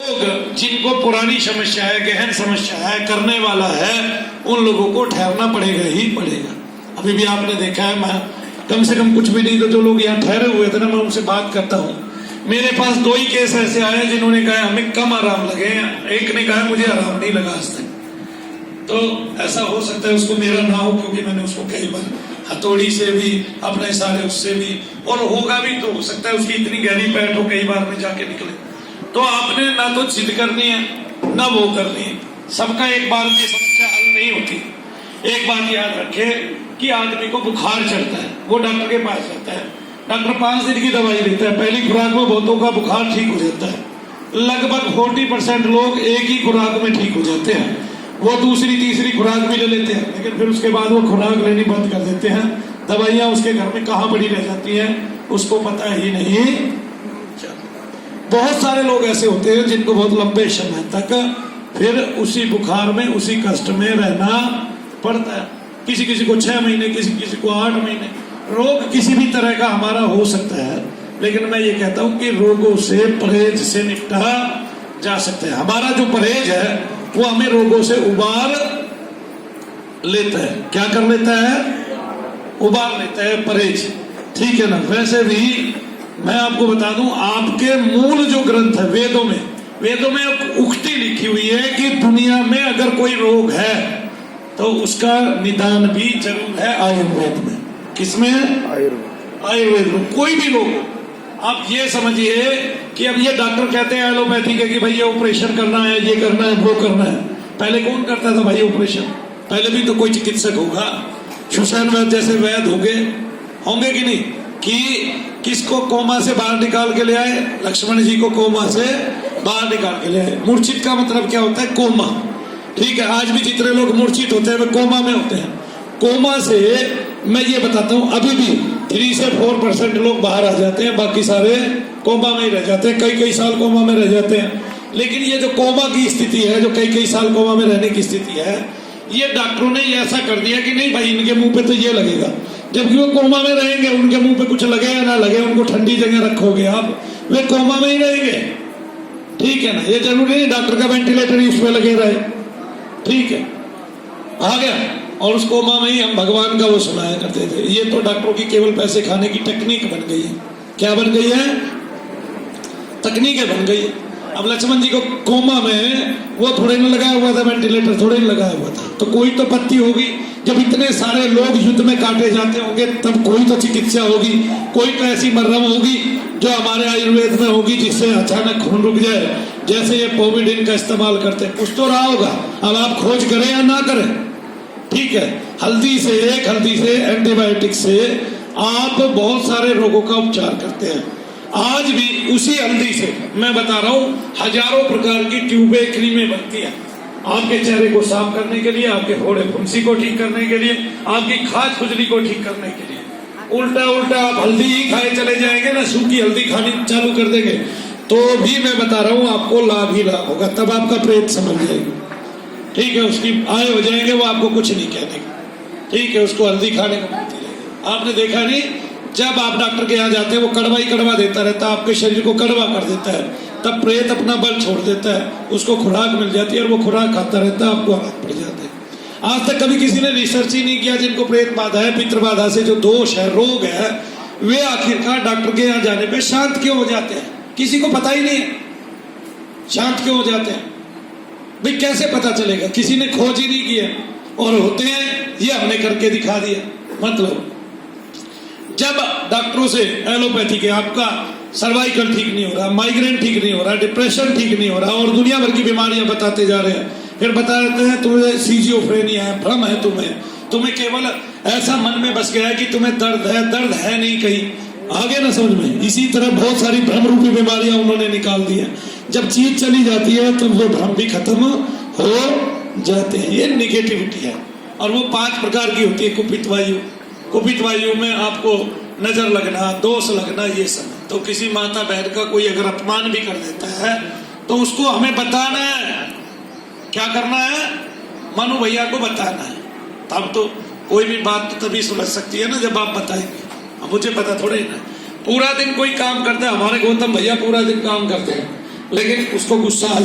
लोग जिनको पुरानी समस्या है, गहन समस्या है, करने वाला है, उन लोगों को ठहरना पड़ेगा ही पड़ेगा। अभी भी आपने देखा है, मैं कम से कम कुछ भी नहीं तो जो लोग यहाँ ठहरे हुए थे ना, मैं उनसे बात करता हूँ। मेरे पास 2 ही केस ऐसे आए जिन्होंने कहा हमें कम आराम लगे, एक ने कहा मुझे आराम नहीं लगा आज तक। तो ऐसा हो सकता है उसको मेरा ना हो, क्योंकि मैंने उसको कई बार हथौड़ी से भी, अपने सारे उससे भी, और होगा भी तो हो सकता है उसकी इतनी गहरी पैठ हो, कई बार में जाके निकले। तो आपने ना तो जिद करनी है ना वो करनी है। सबका एक बार में समस्या हल नहीं होती। एक बात याद रखे कि आदमी को बुखार चढ़ता है, वो डॉक्टर के पास जाता है, डॉक्टर 5 दिन की दवाई देता है, पहली खुराक में बहुतों का बुखार ठीक हो जाता है। लगभग 40% लोग एक ही खुराक में ठीक हो जाते हैं, वो दूसरी तीसरी खुराक भी ले लेते हैं, लेकिन फिर उसके बाद वो खुराक लेनी बंद कर देते हैं। दवाइयां उसके घर में कहाँ पड़ी रह जाती हैं उसको पता ही नहीं। बहुत सारे लोग ऐसे होते हैं जिनको बहुत लंबे समय तक फिर उसी बुखार में, उसी कष्ट में रहना पड़ता है। किसी किसी को 6 महीने, किसी किसी को 8 महीने। रोग किसी भी तरह का हमारा हो सकता है, लेकिन मैं ये कहता हूं कि रोगों से, परहेज से निपटा जा सकता है। हमारा जो परहेज है वो हमें रोगों से उबार लेता है। क्या कर लेता है? उबार लेता है, परहेज। ठीक है ना। वैसे भी मैं आपको बता दूं, आपके मूल जो ग्रंथ है वेदों में एक उक्ति लिखी हुई है कि दुनिया में अगर कोई रोग है तो उसका निदान भी जरूर है आयुर्वेद में। किसमें? आयुर्वेद में। कोई भी रोग आप ये समझिए कि अब ये डॉक्टर कहते हैं एलोपैथी के कि भाई ये ऑपरेशन करना है, ये करना है, वो करना है। पहले कौन करता था भाई ऑपरेशन? पहले भी तो कोई चिकित्सक होगा, सुसैन वैद्य जैसे वैद्य होंगे कि नहीं, कि किसको कोमा से बाहर निकाल के ले आए? लक्ष्मण जी को कोमा से बाहर निकाल के ले आए। मूर्छित का मतलब क्या होता है? कोमा। ठीक है। आज भी जितने लोग मूर्छित होते हैं वे कोमा में होते हैं। कोमा से मैं ये बताता हूँ, अभी भी 3 से 4% लोग बाहर आ जाते हैं, बाकी सारे कोमा में ही रह जाते हैं, कई साल कोमा में रह जाते हैं। लेकिन ये जो कोमा की स्थिति है, जो कई साल कोमा में रहने की स्थिति है, ये डॉक्टरों ने ये ऐसा कर दिया कि नहीं भाई इनके मुंह पे तो ये लगेगा, जबकि वो कोमा में रहेंगे, उनके मुंह पे कुछ लगे या ना लगे, उनको ठंडी जगह रखोगे आप, वे कोमा में ही रहेंगे। ठीक है ना। ये जरूरी नहीं डॉक्टर का वेंटिलेटर ही उसमें लगे रहे। ठीक है, आ गया। और उस कोमा में ही हम भगवान का वो सुनाया करते थे। ये तो डॉक्टरों की केवल पैसे खाने की टेक्निक बन गई है। क्या बन गई है? तकनीकें बन गई है। अब लक्ष्मण जी को कोमा में वो थोड़े न लगाया हुआ था वेंटिलेटर, थोड़े न लगाया हुआ था, तो कोई तो पत्ती होगी। जब इतने सारे लोग युद्ध में काटे जाते होंगे तब कोई तो चिकित्सा होगी, कोई तो ऐसी मर्रम होगी जो हमारे आयुर्वेद में होगी जिससे अचानक खून रुक जाए, जैसे ये पोविडिन का इस्तेमाल करते हैं। कुछ तो रहा होगा। अब आप खोज करें या ना करें। ठीक है। हल्दी से, एंटीबायोटिक से आप बहुत सारे रोगों का उपचार करते हैं। आज भी उसी हल्दी से मैं बता रहा हूं हजारों प्रकार की ट्यूबें, क्रीमें बनती हैं आपके चेहरे को साफ करने के लिए, आपके फोड़े फुंसी को ठीक करने के लिए, आपकी खाज खुजली को ठीक करने के लिए। उल्टा आप हल्दी ही खाए चले जाएंगे ना, सूखी हल्दी खानी चालू कर देंगे तो भी मैं बता रहा हूं आपको लाभ ही लाभ होगा। तब आपका प्रेत समझ जाएगी। ठीक है। उसकी आए हो जाएंगे, वो आपको कुछ नहीं कहने। ठीक है। उसको हल्दी खाने को मिलती रहेगी। आपने देखा नहीं, जब आप डॉक्टर के यहाँ जाते हैं वो कड़वा देता रहता है, आपके शरीर को कड़वा कर देता है, तब प्रेत अपना बल छोड़ देता है, उसको खुराक मिल जाती है और वो खुराक खाता रहता है, आपको आदत पड़ जाता है। आज तक कभी किसी ने रिसर्च ही नहीं किया जिनको प्रेत बाधा है, पितृ बाधा से जो दोष है, रोग है, वे आखिरकार डॉक्टर के यहाँ जाने पे शांत क्यों हो जाते हैं? किसी को पता ही नहीं है शांत क्यों हो जाते हैं। भाई कैसे पता चलेगा? किसी ने खोज ही नहीं किया, और होते हैं ये हमने करके दिखा दिया। मतलब जब डॉक्टरों से एलोपैथी के आपका सर्वाइकल ठीक नहीं हो रहा, माइग्रेन ठीक नहीं हो रहा, डिप्रेशन ठीक नहीं हो रहा, और दुनिया भर की बीमारियां बताते जा रहे हैं, फिर बता देते हैं तुम्हें सीजियोफ्रेनिया है, भ्रम है, तुम्हें केवल ऐसा मन में बस गया है कि तुम्हें दर्द है नहीं कहीं। आगे ना समझ में। इसी तरह बहुत सारी भ्रम रूपी बीमारियां उन्होंने निकाल दी है। जब चीज चली जाती है तो वो भ्रम भी खत्म हो जाते हैं। ये निगेटिविटी है। और वो 5 प्रकार की होती है। कुपित वायु में आपको नजर लगना, दोष लगना, ये सब। तो किसी माता बहन का कोई अगर अपमान भी कर देता है तो उसको हमें बताना है। क्या करना है? मनु भैया को बताना है। तब तो कोई भी बात तो तभी सुलझ सकती है ना जब आप बताएंगे। मुझे पता थोड़े ना। पूरा दिन कोई काम करता है, हमारे गौतम भैया पूरा दिन काम करते हैं, लेकिन उसको गुस्सा आ